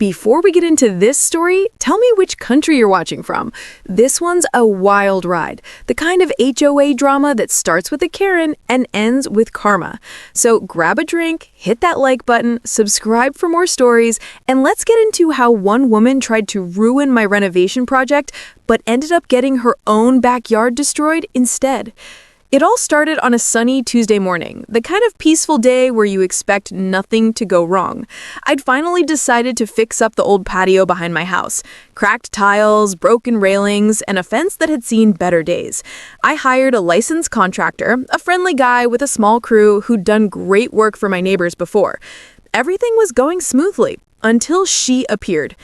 Before we get into this story, tell me which country you're watching from. This one's a wild ride, the kind of HOA drama that starts with a Karen and ends with karma. So grab a drink, hit that like button, subscribe for more stories, and let's get into how one woman tried to ruin my renovation project, but ended up getting her own backyard destroyed instead. It all started on a sunny Tuesday morning, the kind of peaceful day where you expect nothing to go wrong. I'd finally decided to fix up the old patio behind my house. Cracked tiles, broken railings, and a fence that had seen better days. I hired a licensed contractor, a friendly guy with a small crew who'd done great work for my neighbors before. Everything was going smoothly until she appeared.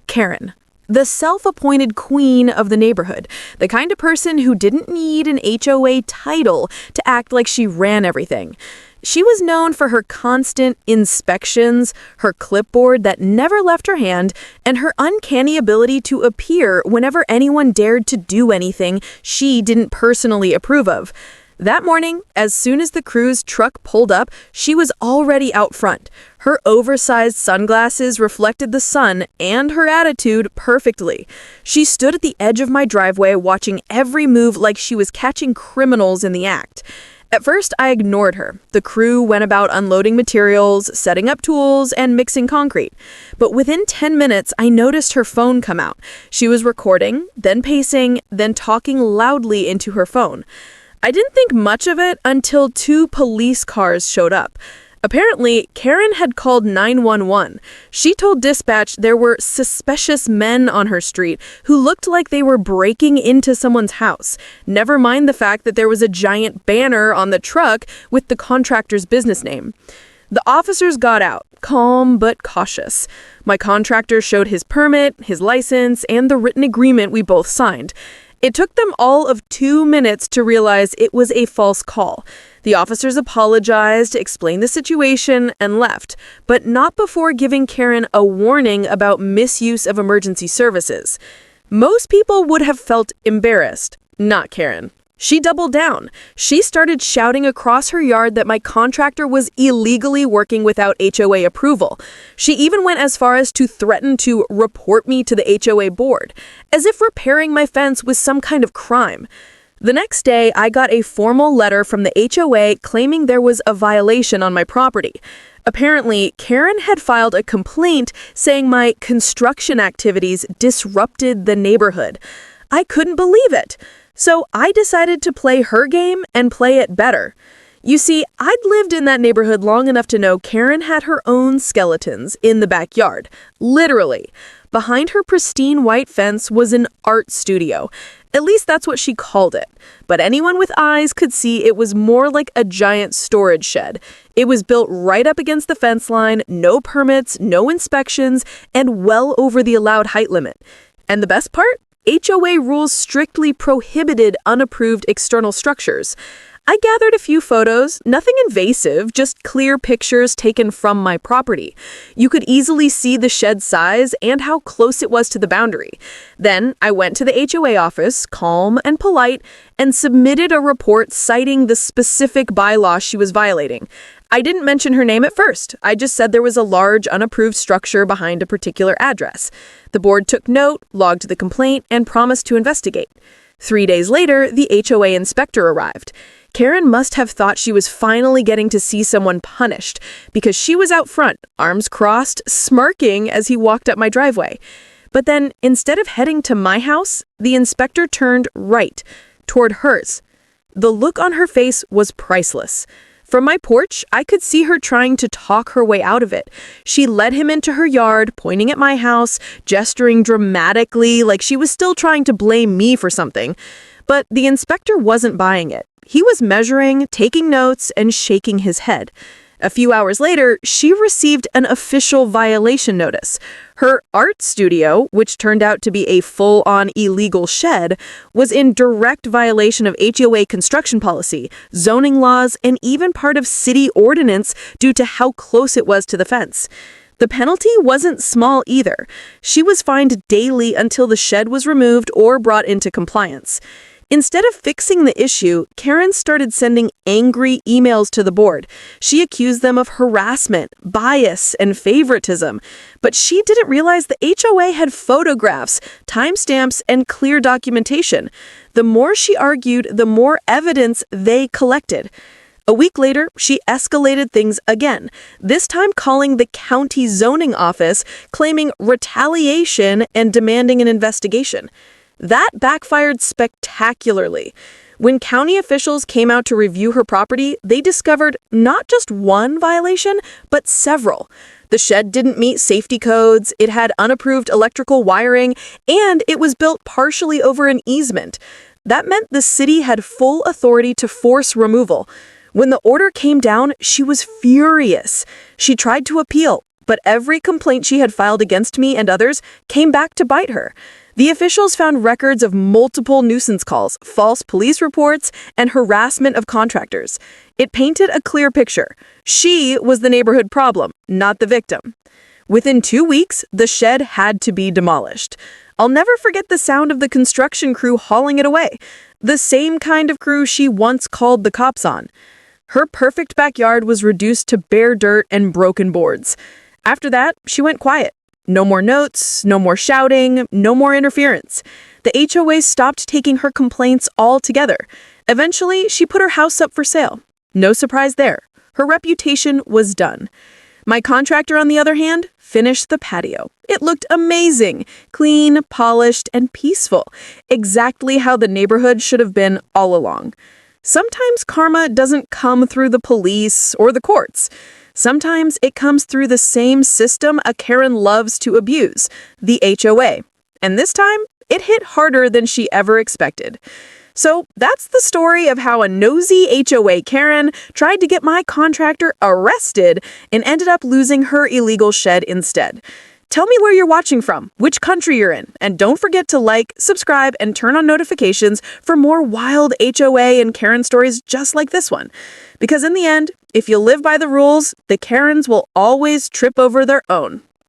Karen. The self-appointed queen of the neighborhood, the kind of person who didn't need an HOA title to act like she ran everything. She was known for her constant inspections, her clipboard that never left her hand, and her uncanny ability to appear whenever anyone dared to do anything she didn't personally approve of. That morning, as soon as the crew's truck pulled up, she was already out front. Her oversized sunglasses reflected the sun and her attitude perfectly. She stood at the edge of my driveway watching every move like she was catching criminals in the act. At first, I ignored her. The crew went about unloading materials, setting up tools, and mixing concrete. But within 10 minutes, I noticed her phone come out. She was recording, then pacing, then talking loudly into her phone. I didn't think much of it until 2 police cars showed up. Apparently, Karen had called 911. She told dispatch there were suspicious men on her street who looked like they were breaking into someone's house. Never mind the fact that there was a giant banner on the truck with the contractor's business name. The officers got out, calm but cautious. My contractor showed his permit, his license, and the written agreement we both signed. It took them all of 2 minutes to realize it was a false call. The officers apologized, explained the situation, and left, but not before giving Karen a warning about misuse of emergency services. Most people would have felt embarrassed, not Karen. She doubled down. She started shouting across her yard that my contractor was illegally working without HOA approval. She even went as far as to threaten to report me to the HOA board, as if repairing my fence was some kind of crime. The next day, I got a formal letter from the HOA claiming there was a violation on my property. Apparently, Karen had filed a complaint saying my construction activities disrupted the neighborhood. I couldn't believe it. So I decided to play her game and play it better. You see, I'd lived in that neighborhood long enough to know Karen had her own skeletons in the backyard. Literally. Behind her pristine white fence was an art studio. At least that's what she called it. But anyone with eyes could see it was more like a giant storage shed. It was built right up against the fence line, no permits, no inspections, and well over the allowed height limit. And the best part? HOA rules strictly prohibited unapproved external structures. I gathered a few photos, nothing invasive, just clear pictures taken from my property. You could easily see the shed size and how close it was to the boundary. Then I went to the HOA office, calm and polite, and submitted a report citing the specific bylaw she was violating. I didn't mention her name at first. I just said there was a large unapproved structure behind a particular address. The board took note, logged the complaint, and promised to investigate. 3 days later, the HOA inspector arrived. Karen must have thought she was finally getting to see someone punished, because she was out front, arms crossed, smirking as he walked up my driveway. But then, instead of heading to my house, the inspector turned right, toward hers. The look on her face was priceless. From my porch, I could see her trying to talk her way out of it. She led him into her yard, pointing at my house, gesturing dramatically like she was still trying to blame me for something. But the inspector wasn't buying it. He was measuring, taking notes, and shaking his head. A few hours later, she received an official violation notice. Her art studio, which turned out to be a full-on illegal shed, was in direct violation of HOA construction policy, zoning laws, and even part of city ordinance due to how close it was to the fence. The penalty wasn't small either. She was fined daily until the shed was removed or brought into compliance. Instead of fixing the issue, Karen started sending angry emails to the board. She accused them of harassment, bias, and favoritism. But she didn't realize the HOA had photographs, timestamps, and clear documentation. The more she argued, the more evidence they collected. A week later, she escalated things again, this time calling the county zoning office, claiming retaliation and demanding an investigation. That backfired spectacularly. When county officials came out to review her property, they discovered not just one violation, but several. The shed didn't meet safety codes, it had unapproved electrical wiring, and it was built partially over an easement. That meant the city had full authority to force removal. When the order came down, she was furious. She tried to appeal, but every complaint she had filed against me and others came back to bite her. The officials found records of multiple nuisance calls, false police reports, and harassment of contractors. It painted a clear picture. She was the neighborhood problem, not the victim. Within 2 weeks, the shed had to be demolished. I'll never forget the sound of the construction crew hauling it away, the same kind of crew she once called the cops on. Her perfect backyard was reduced to bare dirt and broken boards. After that, she went quiet. No more notes, no more shouting, no more interference. The HOA stopped taking her complaints altogether. Eventually, she put her house up for sale. No surprise there. Her reputation was done. My contractor, on the other hand, finished the patio. It looked amazing, clean, polished, and peaceful, exactly how the neighborhood should have been all along. Sometimes karma doesn't come through the police or the courts. Sometimes it comes through the same system a Karen loves to abuse, the HOA. And this time, it hit harder than she ever expected. So that's the story of how a nosy HOA Karen tried to get my contractor arrested and ended up losing her illegal shed instead. Tell me where you're watching from, which country you're in, and don't forget to like, subscribe, and turn on notifications for more wild HOA and Karen stories just like this one. Because in the end, if you live by the rules, the Karens will always trip over their own.